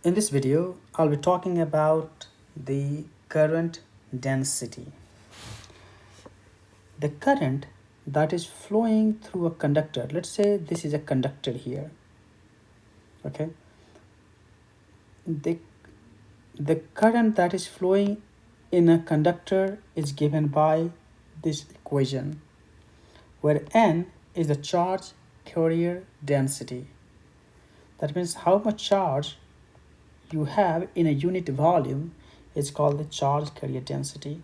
In this video, I'll be talking about the current density. The current that is flowing through a conductor. Let's say this is a conductor here. Okay. The current that is flowing in a conductor is given by this equation, where N is the charge carrier density. That means how much charge you have in a unit volume is called the charge carrier density.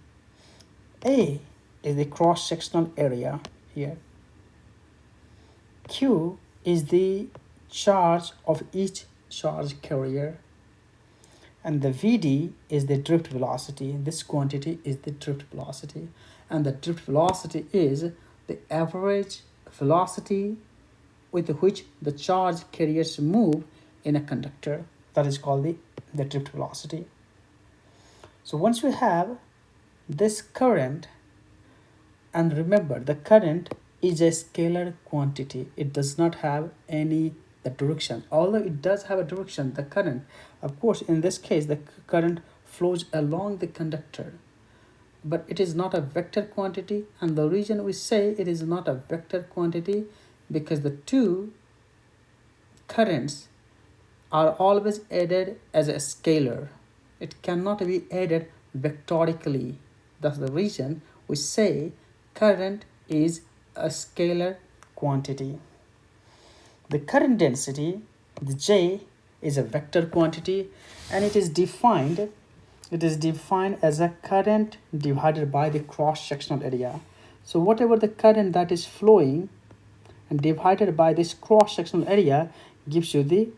A is the cross-sectional area here. Q is the charge of each charge carrier, and the Vd is the drift velocity. This quantity is the drift velocity, and the drift velocity is the average velocity with which the charge carriers move in a conductor. That is called the drift velocity. So once we have this current, and remember the current is a scalar quantity, it does not have any the direction, although it does have a direction. The current, of course, in this case the current flows along the conductor, but it is not a vector quantity. And the reason we say it is not a vector quantity, because the two currents are always added as a scalar. It cannot be added vectorically. That's the reason we say current is a scalar quantity. The current density, the J, is a vector quantity, and it is defined as a current divided by the cross-sectional area. So whatever the current that is flowing and divided by this cross-sectional area gives you the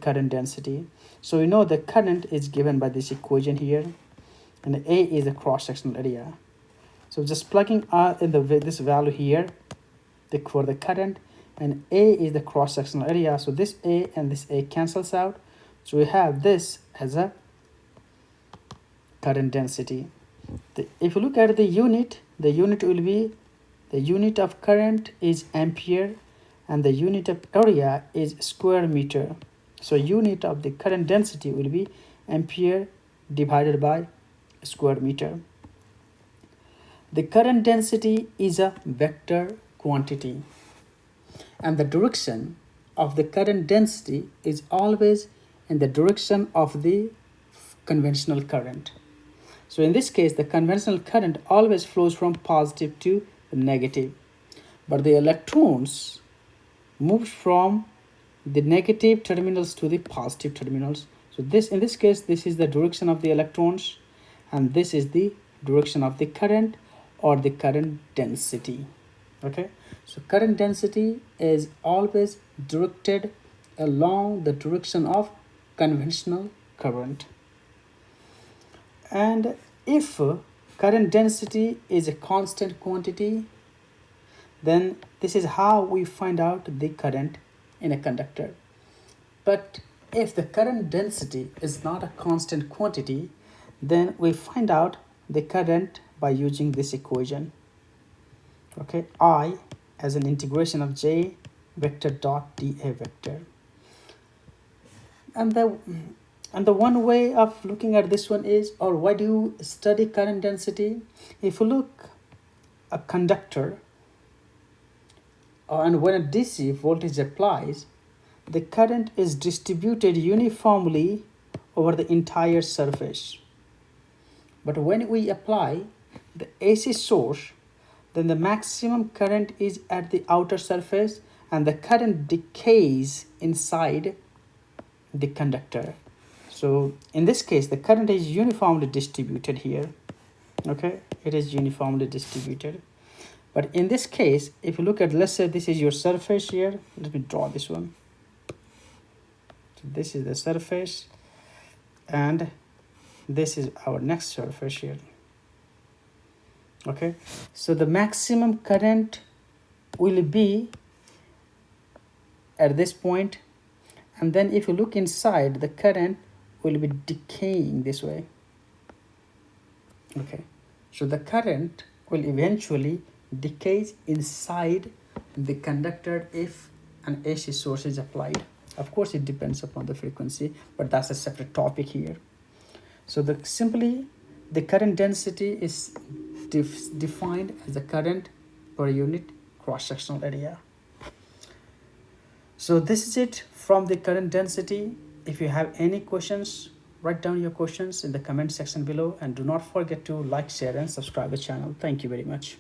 current density. So you know the current is given by this equation here, and the A is the cross-sectional area. So just plugging in this value here for the current, and A is the cross-sectional area. So this A and this A cancels out. So we have this as a current density. If you look at the unit will be, the unit of current is ampere, and the unit of area is square meter. So unit of the current density will be ampere divided by square meter. The current density is a vector quantity, and the direction of the current density is always in the direction of the conventional current. So in this case, the conventional current always flows from positive to negative, but the electrons move from the negative terminals to the positive terminals. So in this case, this is the direction of the electrons, and this is the direction of the current, or the current density. Okay, so current density is always directed along the direction of conventional current. And if current density is a constant quantity, then this is how we find out the current in a conductor. But if the current density is not a constant quantity, then we find out the current by using this equation. Okay, I as an integration of J vector dot dA vector. And the one way of looking at this one is, or why do you study current density? If you look a conductor, and when a DC voltage applies, the current is distributed uniformly over the entire surface. But when we apply the AC source, then the maximum current is at the outer surface, and the current decays inside the conductor. So in this case, the current is uniformly distributed here. Okay, it is uniformly distributed. But in this case, if you look at, let's say this is your surface here. Let me draw this one. So this is the surface, and this is our next surface here. Okay, so the maximum current will be at this point, and then if you look inside, the current will be decaying this way. Okay, so the current will eventually decay inside the conductor if an AC source is applied. Of course, it depends upon the frequency, but that's a separate topic here. So the current density is defined as the current per unit cross-sectional area. So this is it from the current density. If you have any questions, write down your questions in the comment section below, and do not forget to like, share and subscribe the channel. Thank you very much.